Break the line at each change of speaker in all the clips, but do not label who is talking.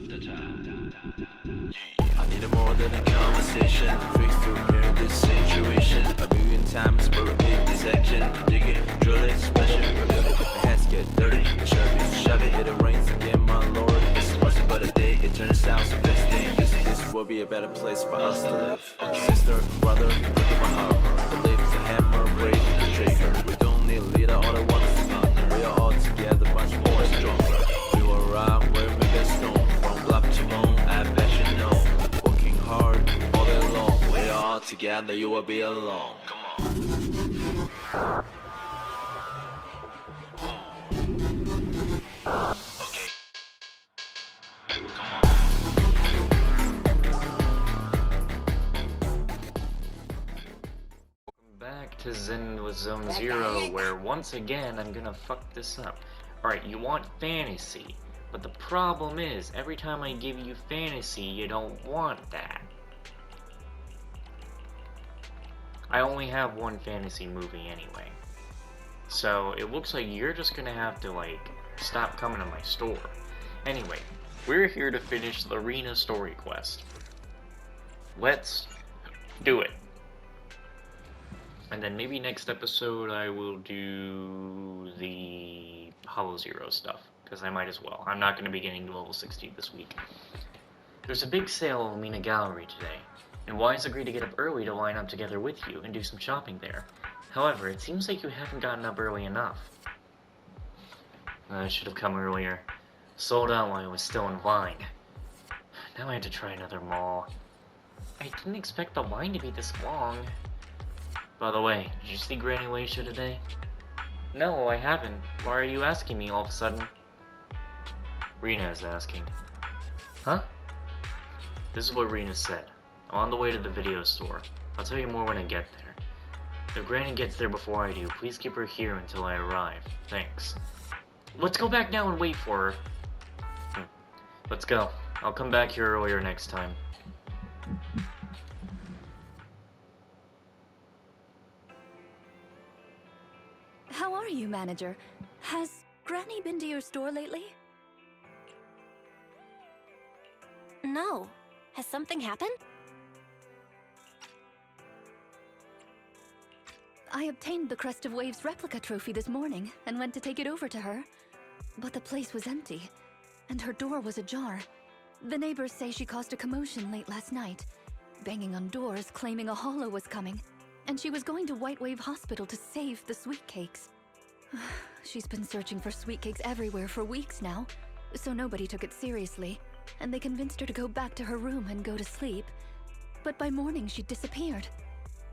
I need more than a conversation. Fix to mirror this situation. A million times per this action. Dig it, drill it, smash it. The hands get dirty. Shove it, it rains again, my lord. It's once but a day. It turns out the best thing. This will be a better place for us to live. Sister, brother, look at my heart. Believe the hammer, break the trigger. We don't need a leader, all the ones. We are all together, much more stronger. We will rock where we get stone. From block to bone, I bet you know. Working hard all day long. We are all together, you will be alone. Come on. Okay. Come on.
Back to ZENLESS Zone Zero, where once again I'm gonna fuck this up. Alright, you want fantasy, but the problem is, every time I give you fantasy, you don't want that. I only have one fantasy movie anyway. So, it looks like you're just gonna have to, like, stop coming to my store. Anyway, we're here to finish the Rina story quest. Let's do it. And then maybe next episode I will do the Hollow Zero stuff, because I might as well. I'm not going to be getting to level 60 this week. There's a big sale at Mina Gallery today, and Wise agreed to get up early to line up together with you and do some shopping there. However, it seems like you haven't gotten up early enough. I should have come earlier. Sold out while I was still in line. Now I have to try another mall. I didn't expect the line to be this long. By the way, did you see Granny Waisha today? No, I haven't. Why are you asking me all of a sudden? Rina is asking. Huh? This is what Rina said. I'm on the way to the video store. I'll tell you more when I get there. If Granny gets there before I do, please keep her here until I arrive. Thanks. Let's go back now and wait for her. Let's go. I'll come back here earlier next time.
How are you, manager? Has Granny been to your store lately?
No. Has something happened?
I obtained the Crest of Waves replica trophy this morning and went to take it over to her. But the place was empty, and her door was ajar. The neighbors say she caused a commotion late last night, banging on doors claiming a hollow was coming, and she was going to White Wave Hospital to save the sweet cakes. She's been searching for sweet cakes everywhere for weeks now, so nobody took it seriously, and they convinced her to go back to her room and go to sleep. But by morning she disappeared.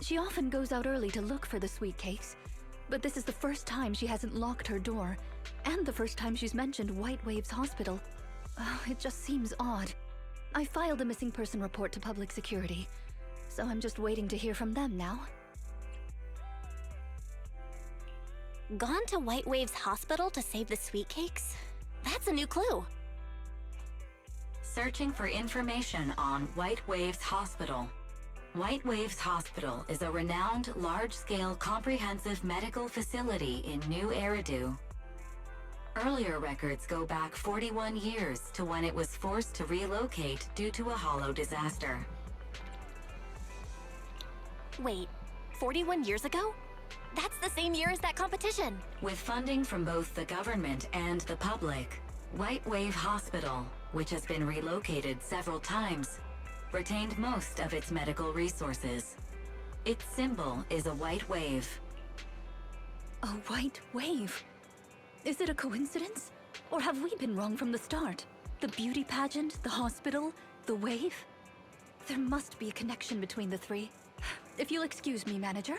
She often goes out early to look for the sweet cakes, but this is the first time she hasn't locked her door, and the first time she's mentioned White Waves Hospital. It just seems odd. I filed a missing person report to public security, so I'm just waiting to hear from them now.
Gone to White Waves Hospital to save the sweet cakes? That's a new clue.
Searching for information on White Waves Hospital. White Waves Hospital is a renowned, large-scale, comprehensive medical facility in New Eridu. Earlier records go back 41 years to when it was forced to relocate due to a hollow disaster.
Wait, 41 years ago? That's the same year as that competition.
With funding from both the government and the public, White Wave Hospital, which has been relocated several times, retained most of its medical resources. Its symbol is a white wave.
A white wave? Is it a coincidence? Or have we been wrong from the start? The beauty pageant, the hospital, the wave? There must be a connection between the three. If you'll excuse me, manager,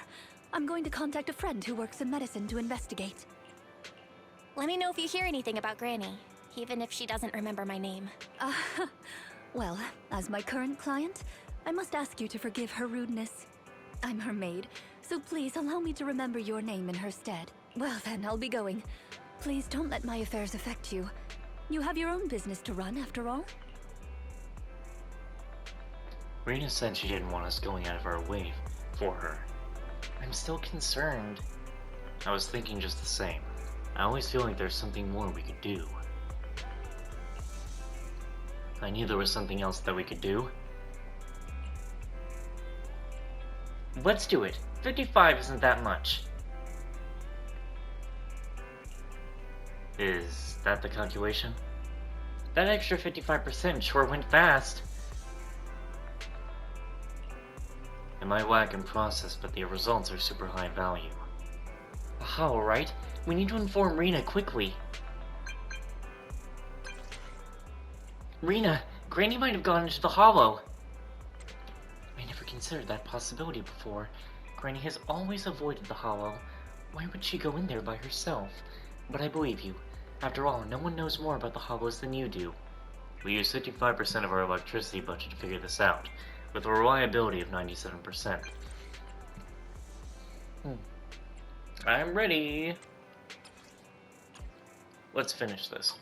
I'm going to contact a friend who works in medicine to investigate.
Let me know if you hear anything about Granny, even if she doesn't remember my name.
Well, as my current client, I must ask you to forgive her rudeness. I'm her maid, so please allow me to remember your name in her stead. Well then, I'll be going. Please don't let my affairs affect you. You have your own business to run, after all.
Rina said she didn't want us going out of our way for her. I'm still concerned. I was thinking just the same. I always feel like there's something more we could do. I knew there was something else that we could do. Let's do it. 55 isn't that much. Is that the calculation? That extra 55% sure went fast. It might lag in process, but the results are super high value. Aha, alright. We need to inform Rina quickly. Rina, Granny might have gone into the hollow. I never considered that possibility before. Granny has always avoided the hollow. Why would she go in there by herself? But I believe you. After all, no one knows more about the hollows than you do. We use 55% of our electricity budget to figure this out, with a reliability of 97%. I'm ready. Let's finish this.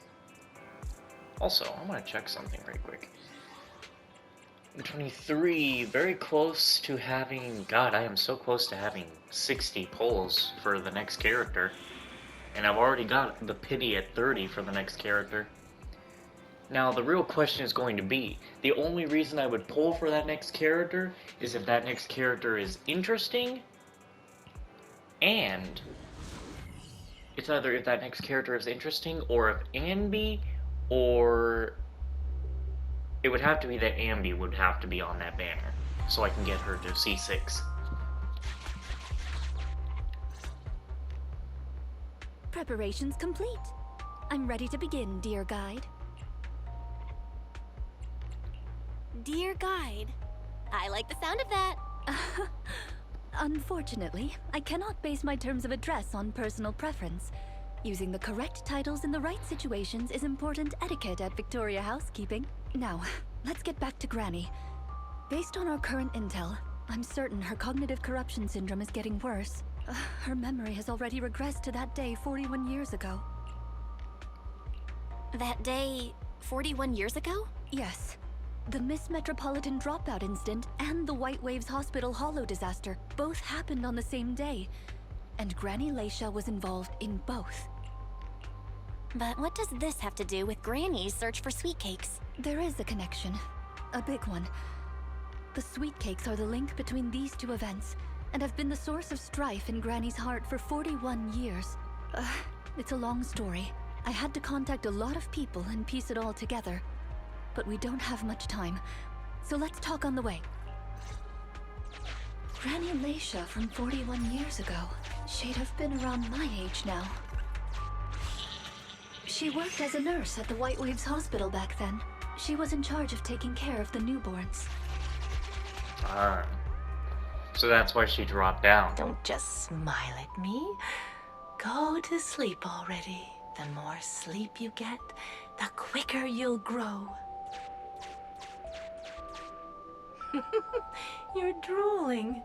Also, I want to check something right quick. 23, very close to having... God, I am so close to having 60 polls for the next character. And I've already got the pity at 30 for the next character. Now, the real question is going to be, the only reason I would pull for that next character is if that next character is interesting, and it's either if that next character is interesting, or if Ambi, or it would have to be that Ambi would have to be on that banner, so I can get her to C6.
Preparations complete. I'm ready to begin, dear guide.
Dear guide. I like the sound of that.
Unfortunately, I cannot base my terms of address on personal preference. Using the correct titles in the right situations is important etiquette at Victoria Housekeeping. Now, let's get back to Granny. Based on our current intel, I'm certain her cognitive corruption syndrome is getting worse. Her memory has already regressed to that day 41 years ago.
That day 41 years ago?
Yes. The Miss Metropolitan dropout incident and the White Waves Hospital Hollow disaster both happened on the same day, and Granny Leisha was involved in both.
But what does this have to do with Granny's search for sweet cakes?
There is a connection. A big one. The sweet cakes are the link between these two events, and have been the source of strife in Granny's heart for 41 years. It's a long story. I had to contact a lot of people and piece it all together. But we don't have much time, so let's talk on the way. Granny Leisha from 41 years ago. She'd have been around my age now. She worked as a nurse at the White Waves Hospital back then. She was in charge of taking care of the newborns.
Ah. So that's why she dropped out.
Don't just smile at me. Go to sleep already. The more sleep you get, the quicker you'll grow. You're drooling.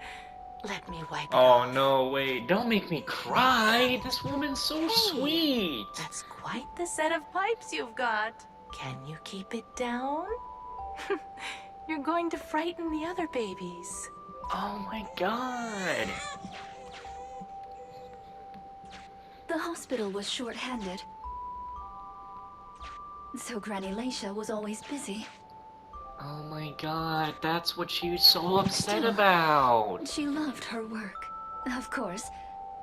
Let me wipe it off.
Oh no, wait, don't make me cry. This woman's so sweet.
That's quite the set of pipes you've got. Can you keep it down? You're going to frighten the other babies.
Oh my god.
The hospital was short-handed, so Granny Leisha was always busy.
Oh my god, that's what she was so upset about.
She loved her work. Of course,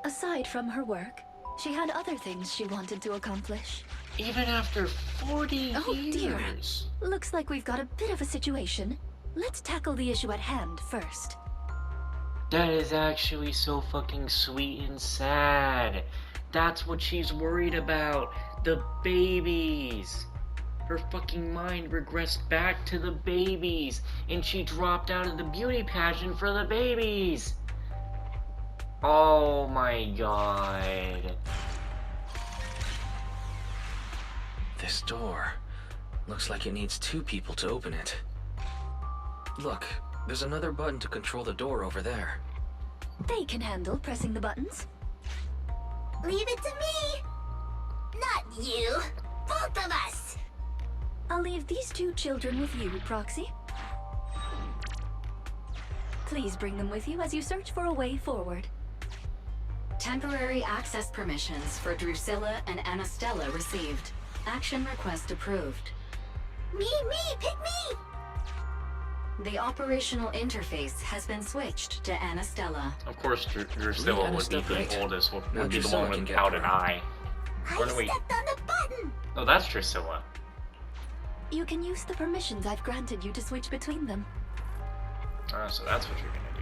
aside from her work, she had other things she wanted to accomplish.
Even after 40
Oh,
years.
dear. Looks like we've got a bit of a situation. Let's tackle the issue at hand first.
That is actually so fucking sweet and sad. That's what she's worried about. The babies. Her fucking mind regressed back to the babies, and she dropped out of the beauty pageant for the babies. Oh my god.
This door looks like it needs 2 people to open it. Look, there's another button to control the door over there.
They can handle pressing the buttons.
Leave it to me! Not you! Both of us!
I'll leave these 2 children with you, Proxy. Please bring them with you as you search for a way forward.
Temporary access permissions for Drusilla and Anastella received. Action request approved.
Me, pick me!
The operational interface has been switched to Anastella.
Of course, Drusilla would be the
Right.
oldest,
Now
would be the
Drusilla
one
can get
without an
through.
eye. Or no,
I
wait.
stepped on the button!
Oh, that's Drusilla.
You can use the permissions I've granted you to switch between them.
Oh, so that's what you're gonna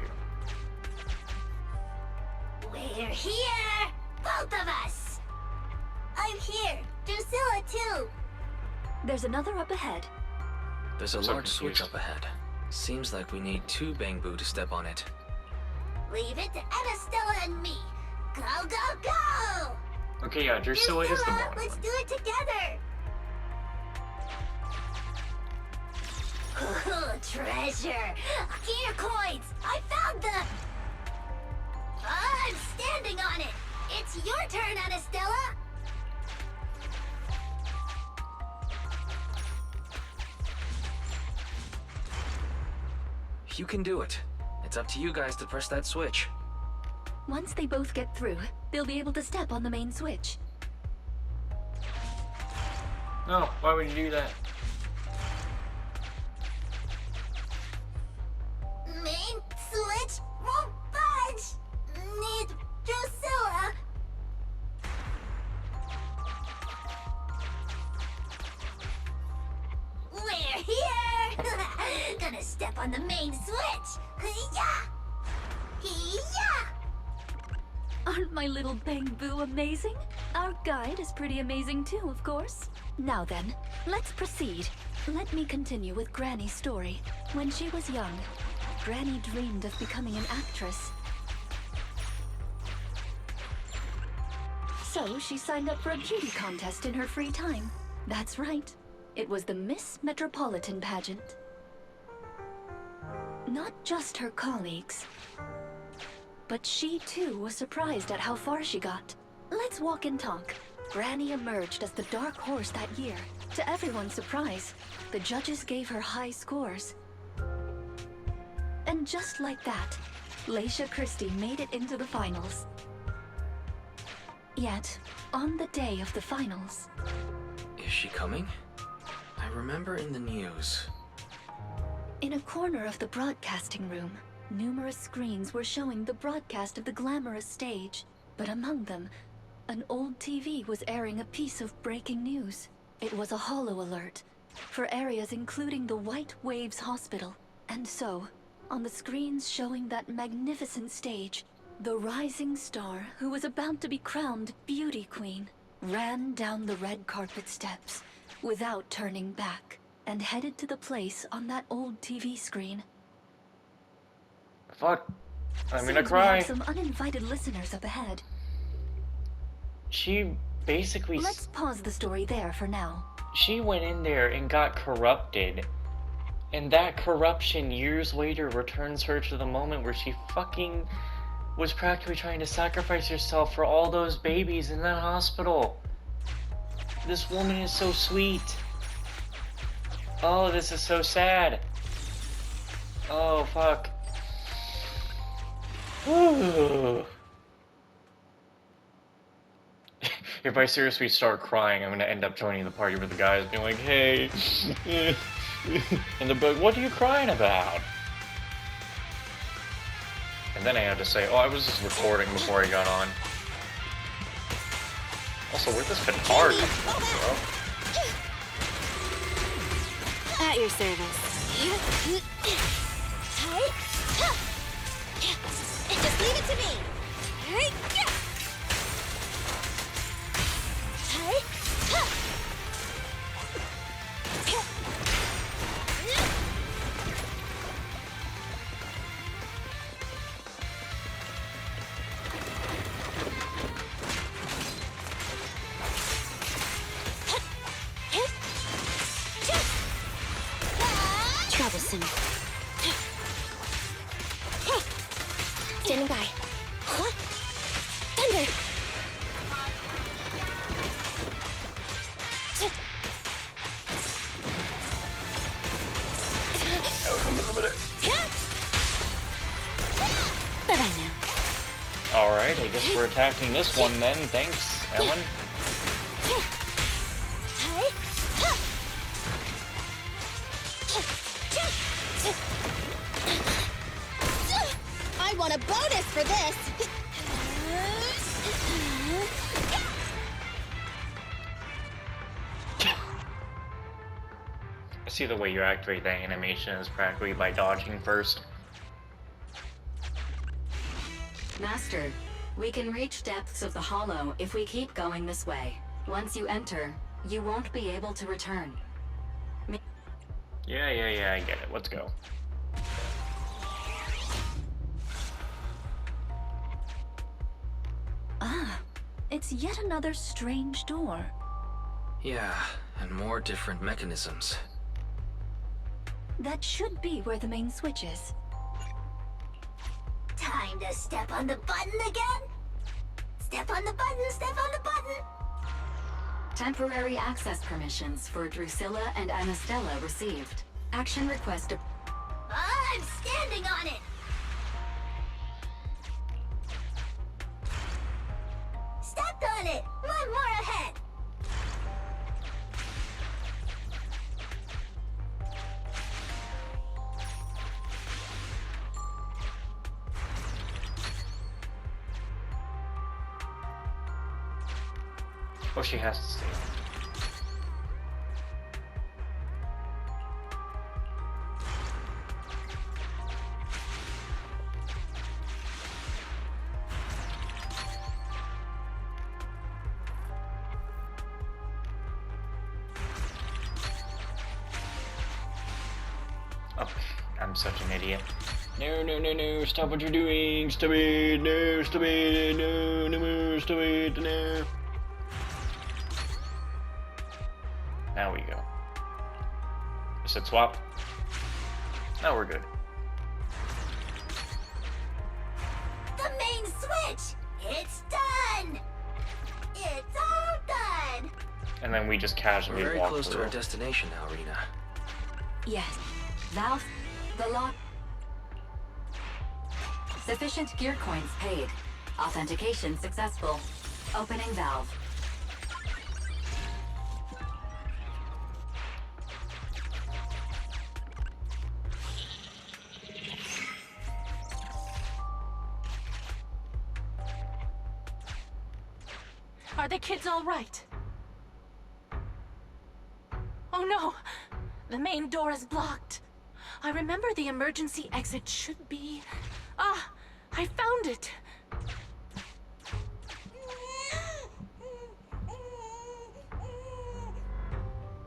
do.
We're here! Both of us! I'm here! Drusilla, too!
There's another up ahead.
There's a
So
large switch
confused.
up ahead. Seems like we need 2 Bangbu to step on it.
Leave it to Anastella and me! Go, go, go!
Okay, yeah, Drusilla is the
Drusilla,
one.
let's do it together! Ooh, treasure! Gear coins! I found them! I'm standing on it! It's your turn, Anastella!
You can do it. It's up to you guys to press that switch.
Once they both get through, they'll be able to step on the main switch.
No, why would you do that?
Main switch won't budge! Need Drusilla! We're here! Gonna step on the main switch! Yeah! Yeah!
Aren't my little Bangbu amazing? Our guide is pretty amazing too, of course. Now then, let's proceed. Let me continue with Granny's story. When she was young, Granny dreamed of becoming an actress. So she signed up for a beauty contest in her free time. That's right. It was the Miss Metropolitan pageant. Not just her colleagues, but she too was surprised at how far she got. Let's walk and talk. Granny emerged as the dark horse that year. To everyone's surprise, the judges gave her high scores. And just like that, Laisha Christie made it into the finals. Yet, on the day of the finals...
Is she coming? I remember in the news.
In a corner of the broadcasting room, numerous screens were showing the broadcast of the glamorous stage. But among them, an old TV was airing a piece of breaking news. It was a holo alert for areas including the White Waves Hospital. And so, on the screens showing that magnificent stage, the rising star who was about to be crowned Beauty Queen ran down the red carpet steps without turning back and headed to the place on that old TV screen.
Fuck. I'm gonna
Seems we
cry.
have some uninvited listeners up ahead.
She basically...
Let's pause the story there for now.
She went in there and got corrupted. And that corruption years later returns her to the moment where she fucking was practically trying to sacrifice herself for all those babies in that hospital. This woman is so sweet. Oh, this is so sad. Oh, fuck. Ooh. If I seriously start crying, I'm gonna end up joining the party with the guys being like, hey. And they'll be like, what are you crying about? And then I had to say, oh, I was just recording before I got on. Also, where'd this guitar come from, bro?
At your service. Just leave it to me. Troublesome. Standing by. Huh? Thunder! Bye-bye now.
Alright, I guess we're attacking this one then. Thanks, Ellen.
want a bonus for this!
I see the way you activate that animation is practically by dodging first.
Master, we can reach depths of the hollow if we keep going this way. Once you enter, you won't be able to return.
Yeah, I get it. Let's go.
Ah, it's yet another strange door.
Yeah, and more different mechanisms.
That should be where the main switch is.
Time to step on the button again? Step on the button, step on the button!
Temporary access permissions for Drusilla and Anastella received. Action request.
I'm standing on it! Stepped on it! One more ahead!
Oh, she has to stay. Oh, I'm such an idiot. No, stop what you're doing, stop it, no, stop it, no, stop it, no. Now we go. I said swap. Now we're good.
The main switch! It's done! It's all done!
And then we just casually
We're very
walk
close to
through.
our destination now, Rina.
Yes.
Valve. The lock. Sufficient gear coins paid. Authentication successful. Opening valve.
Are the kids all right? Oh no! The main door is blocked. I remember the emergency exit should be... Ah! I found it!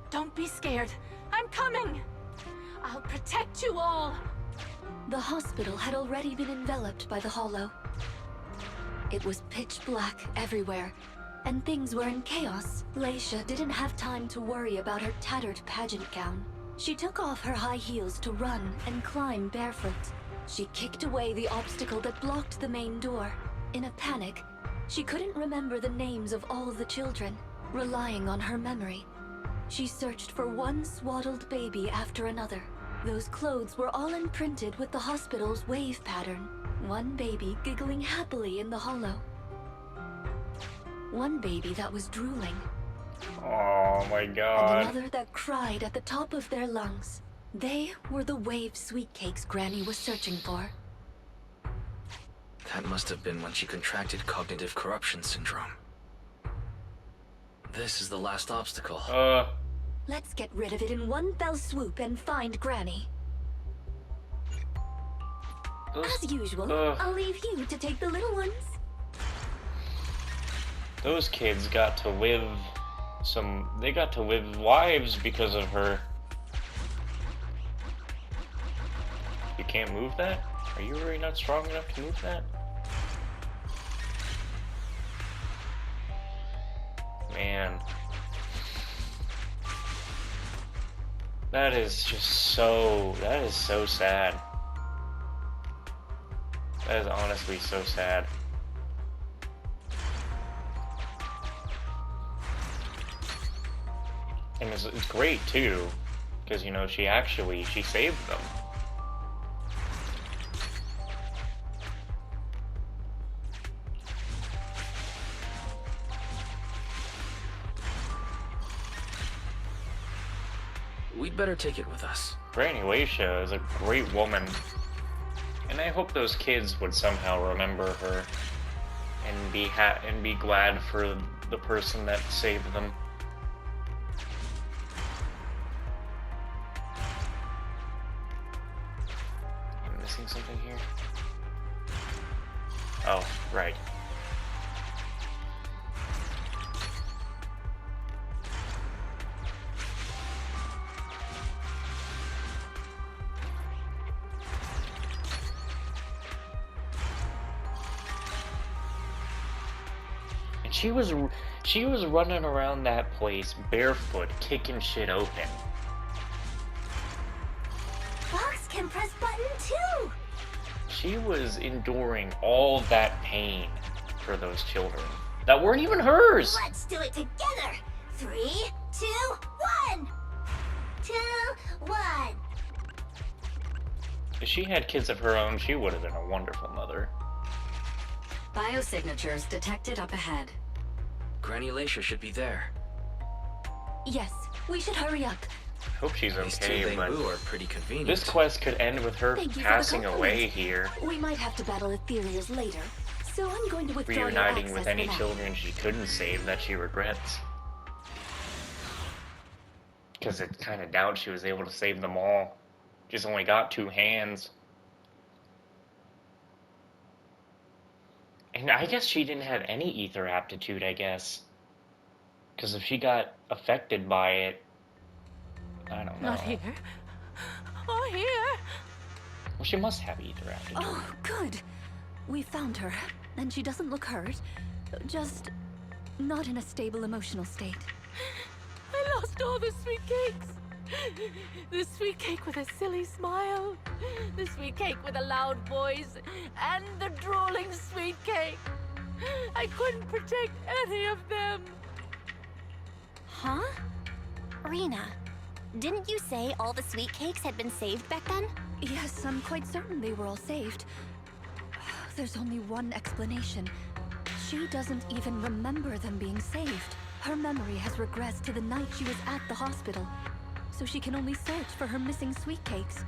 Don't be scared. I'm coming! I'll protect you all!
The hospital had already been enveloped by the hollow. It was pitch black everywhere, and things were in chaos. Leisha didn't have time to worry about her tattered pageant gown. She took off her high heels to run and climb barefoot. She kicked away the obstacle that blocked the main door. In a panic, she couldn't remember the names of all the children. Relying on her memory, she searched for one swaddled baby after another. Those clothes were all imprinted with the hospital's wave pattern. One baby giggling happily in the hollow. One baby that was drooling.
Oh my
And
god.
another that cried at the top of their lungs. They were the wave sweet cakes Granny was searching for.
That must have been when she contracted cognitive corruption syndrome. This is the last obstacle.
Let's get rid of it in one fell swoop and find Granny. As usual, I'll leave you to take the little ones.
Those kids got to live they got to live lives because of her. You can't move that? Are you really not strong enough to move that? Man. That is so sad. That is honestly so sad. And it's great too, because you know she saved them.
We'd better take it with us.
Granny Leisha is a great woman, And I hope those kids would somehow remember her and be glad for the person that saved them. I'm missing something here. Oh, right. She was running around that place barefoot, kicking shit open.
Fox can press button too!
She was enduring all that pain for those children that weren't even hers.
Let's do it together! 3, 2, 1! 2, 1!
If she had kids of her own, she would have been a wonderful mother.
Biosignatures detected up ahead.
Granny Lacia should be there.
Yes, we should hurry up.
Hope she's
These two
okay, but
Bangbu are pretty convenient.
this quest could end with her
Thank you for the
passing away
compliment.
here,
We might have to battle ethereals later, so I'm going to withdraw your
reuniting
access
with
for
any
now.
children she couldn't save that she regrets. Because I kind of doubt she was able to save them all. Just only got 2 hands. And I guess she didn't have any ether aptitude, I guess. Because if she got affected by it, I don't know.
Not here. Oh, here!
Well, she must have ether aptitude.
Oh, good. We found her, and she doesn't look hurt. Just not in a stable emotional state.
I lost all the sweet cakes. The sweet cake with a silly smile. The sweet cake with a loud voice. And the drooling sweet cake. I couldn't protect any of them.
Huh? Rina, didn't you say all the sweet cakes had been saved back then?
Yes, I'm quite certain they were all saved. There's only one explanation. She doesn't even remember them being saved. Her memory has regressed to the night she was at the hospital, so she can only search for her missing sweet cakes.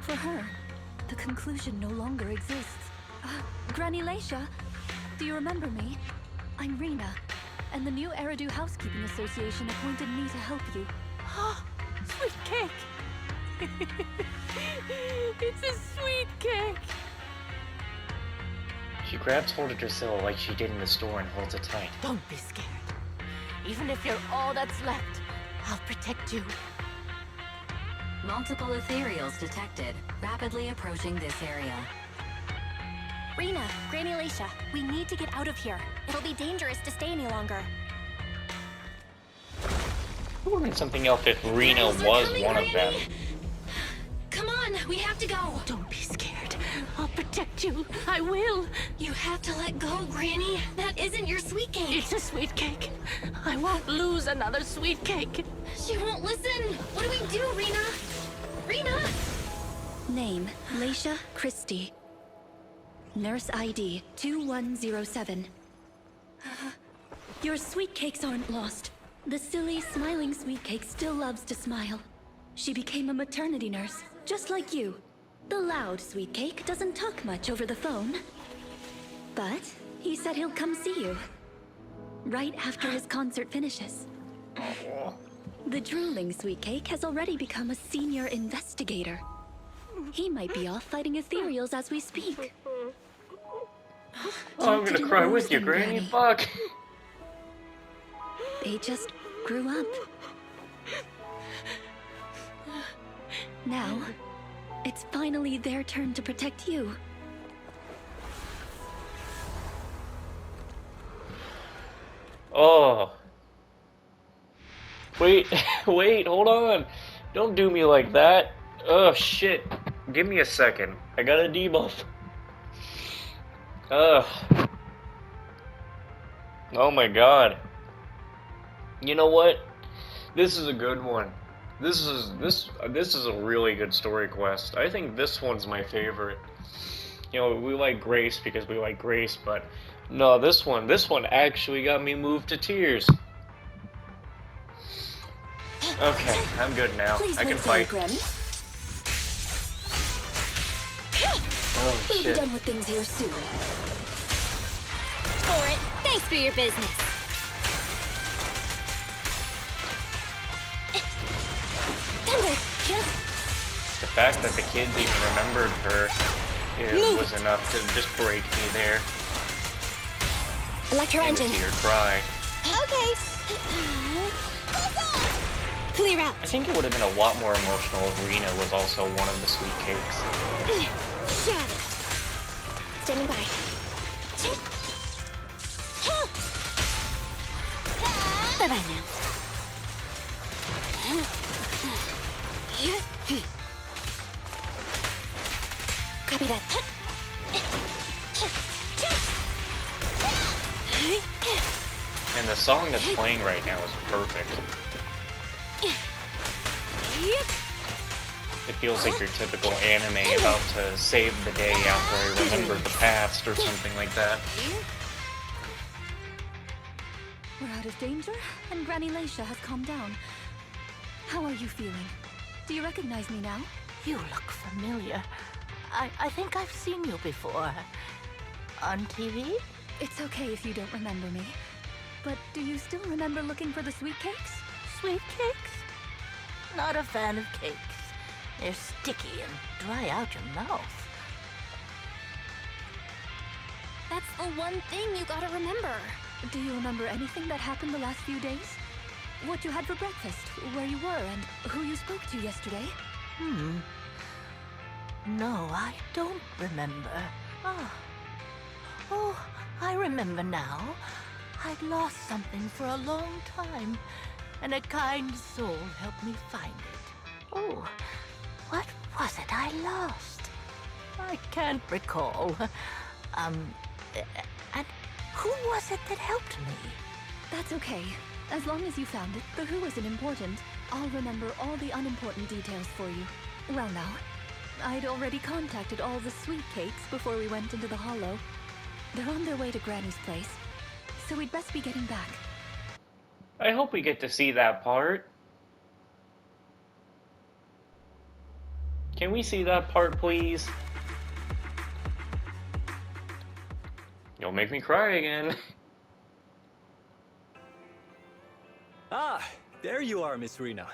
For her, the conclusion no longer exists. Granny Lacia, do you remember me? I'm Rina, and the new Eridu Housekeeping Association appointed me to help you.
Sweet cake. It's a sweet cake.
She grabs hold of Drusilla like she did in the store and holds it tight.
Don't be scared. Even if you're all that's left, I'll protect you.
Multiple ethereals detected, rapidly approaching this area.
Rina, Granny Lacia, we need to get out of here. It'll be dangerous to stay any longer.
It would have been something else if Rina was one of them.
Come on, we have to go.
Don't be scared. I'll protect you. I will.
You have to let go, Granny. That isn't your sweet cake.
It's a sweet cake. I won't lose another sweet cake.
She won't listen. What do we do, Rina? Rina? Name, Lacia Christie. Nurse ID 2107. Your sweet cakes aren't lost. The silly, smiling sweet cake still loves to smile. She became a maternity nurse, just like you. The loud sweet cake doesn't talk much over the phone. But he said he'll come see you. Right after his concert finishes. The drooling sweet cake has already become a senior investigator. He might be off fighting ethereals as we speak.
Oh, I'm gonna cry with you, Granny. Fuck.
They just grew up. Now, it's finally their turn to protect you.
Oh. Wait, wait, hold on. Don't do me like that. Oh, shit. Give me a second. I got a debuff. Ugh. Oh my god. You know what? This is a good one. This is a really good story quest. I think this one's my favorite. You know, we like Grace because we like Grace, but no, this one actually got me moved to tears. Okay, I'm good now. I can fight. Oh
We'll be
shit.
done with things here soon.
For it. Thanks for your business. Thunder!
The fact that the kids even remembered her was enough to just break me there.
Electro
And to
engine.
see her cry.
Okay. Clear out.
I think it would have been a lot more emotional if Rina was also one of the sweet cakes.
Shut it. Standing by. Bye-bye now. Copy that.
And the song that's playing right now is perfect. It feels like your typical anime about to save the day after I remember the past or something like that.
We're out of danger, and Granny Leisha has calmed down. How are you feeling? Do you recognize me now?
You look familiar. I think I've seen you before. On TV?
It's okay if you don't remember me. But do you still remember looking for the sweet cakes?
Sweet cakes? Not a fan of cakes. They're sticky and dry out your mouth.
That's the one thing you gotta remember.
Do you remember anything that happened the last few days? What you had for breakfast, where you were, and who you spoke to yesterday?
No, I don't remember. Oh, I remember now. I'd lost something for a long time, and a kind soul helped me find it. Oh, what was it I lost? I can't recall. And who was it that helped me?
That's okay. As long as you found it, the who isn't important. I'll remember all the unimportant details for you. Well now, I'd already contacted all the sweet cakes before we went into the hollow. They're on their way to Granny's place, so we'd best be getting back.
I hope we get to see that part. Can we see that part, please? You'll make me cry again.
Ah, there you are, Miss Rina.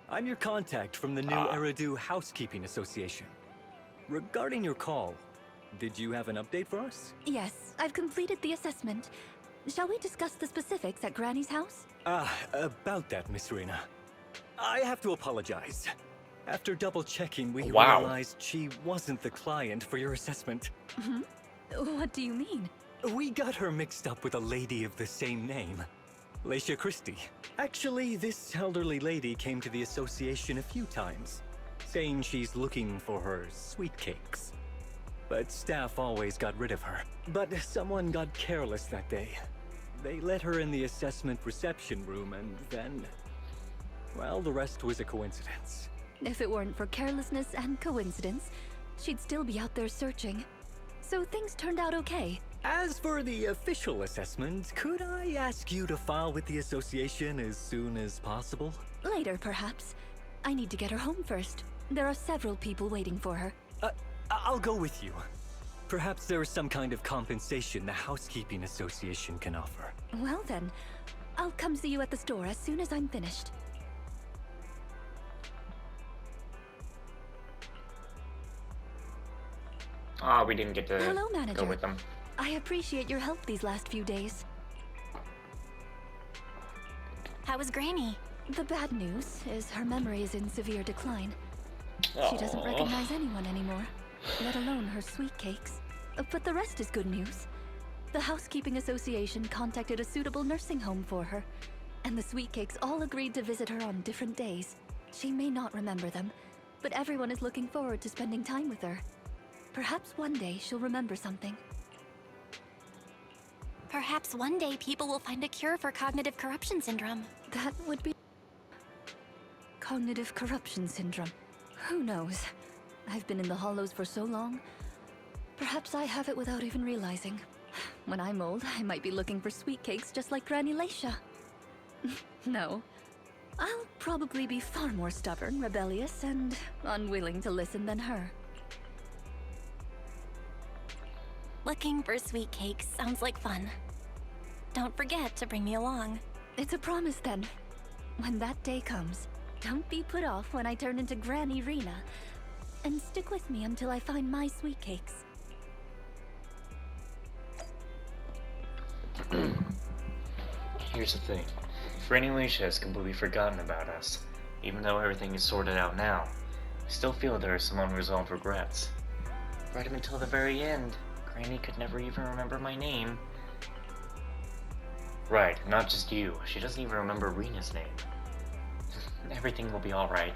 I'm your contact from the new Eridu Housekeeping Association. Regarding your call, did you have an update for us?
Yes, I've completed the assessment. Shall we discuss the specifics at Granny's house?
About that, Miss Rina. I have to apologize. After double-checking, we
Wow.
realized she wasn't the client for your assessment.
What do you mean?
We got her mixed up with a lady of the same name, Leisha Christie. Actually, this elderly lady came to the association a few times, saying she's looking for her sweet cakes. But staff always got rid of her. But someone got careless that day. They let her in the assessment reception room, and then... well, the rest was a coincidence.
If it weren't for carelessness and coincidence, she'd still be out there searching. So things turned out okay.
As for the official assessment, could I ask you to file with the association as soon as possible?
Later, perhaps. I need to get her home first. There are several people waiting for her.
I'll go with you. Perhaps there is some kind of compensation the Housekeeping Association can offer.
Well then, I'll come see you at the store as soon as I'm finished.
We didn't get to
Hello, Manager.
go with them.
I appreciate your help these last few days.
How was Granny?
The bad news is her memory is in severe decline. She doesn't
Aw.
recognize anyone anymore, let alone her sweet cakes. But the rest is good news. The Housekeeping Association contacted a suitable nursing home for her, and the sweet cakes all agreed to visit her on different days. She may not remember them, but everyone is looking forward to spending time with her. Perhaps one day she'll remember something.
Perhaps one day people will find a cure for cognitive corruption syndrome.
That would be... Cognitive corruption syndrome. Who knows? I've been in the hollows for so long. Perhaps I have it without even realizing. When I'm old, I might be looking for sweet cakes just like Granny Leisha. No. I'll probably be far more stubborn, rebellious, and unwilling to listen than her.
Looking for sweet cakes sounds like fun. Don't forget to bring me along.
It's a promise then. When that day comes, don't be put off when I turn into Granny Rina. And stick with me until I find my sweet cakes.
Here's the thing. Granny Leisha has completely forgotten about us. Even though everything is sorted out now, I still feel there are some unresolved regrets. Right up until the very end, Granny could never even remember my name. Right, not just you. She doesn't even remember Rina's name. Everything will be alright.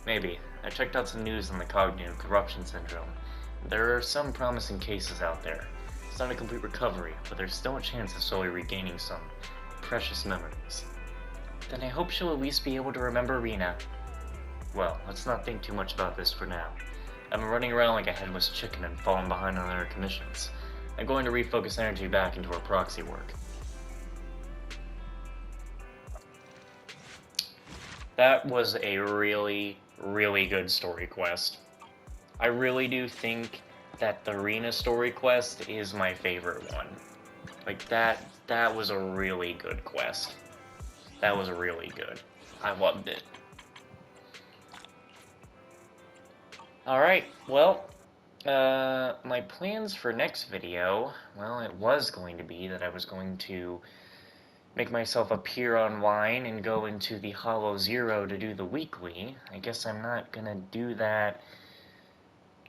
Maybe. I checked out some news on the cognitive corruption syndrome. There are some promising cases out there. It's not a complete recovery, but there's still a chance of slowly regaining some precious memories. Then I hope she'll at least be able to remember Rina. Well, let's not think too much about this for now. I've been running around like a headless chicken and falling behind on other commissions. I'm going to refocus energy back into our proxy work. That was a really, really good story quest. I really do think that the Rina story quest is my favorite one. Like, that was a really good quest. That was really good. I loved it. Alright, well, my plans for next video, well, it was going to be that I was going to make myself appear online and go into the Hollow Zero to do the weekly. I guess I'm not gonna do that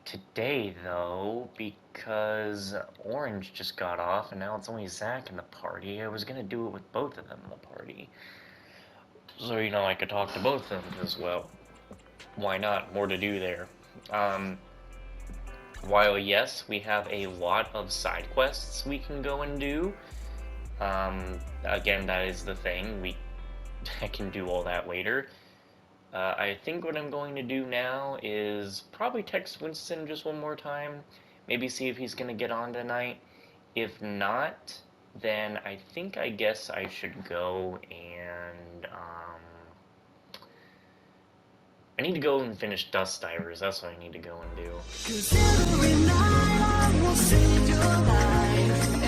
today, though, because Orange just got off, and now it's only Zach in the party. I was gonna do it with both of them in the party. So, you know, I could talk to both of them as well. Why not? More to do there. While, yes, we have a lot of side quests we can go and do, again, that is the thing. I can do all that later. I think what I'm going to do now is probably text Winston just one more time. Maybe see if he's going to get on tonight. If not, then I guess I should go and, I need to go and finish Dust Divers. That's what I need to go and do.
'Cause every night I will save your life.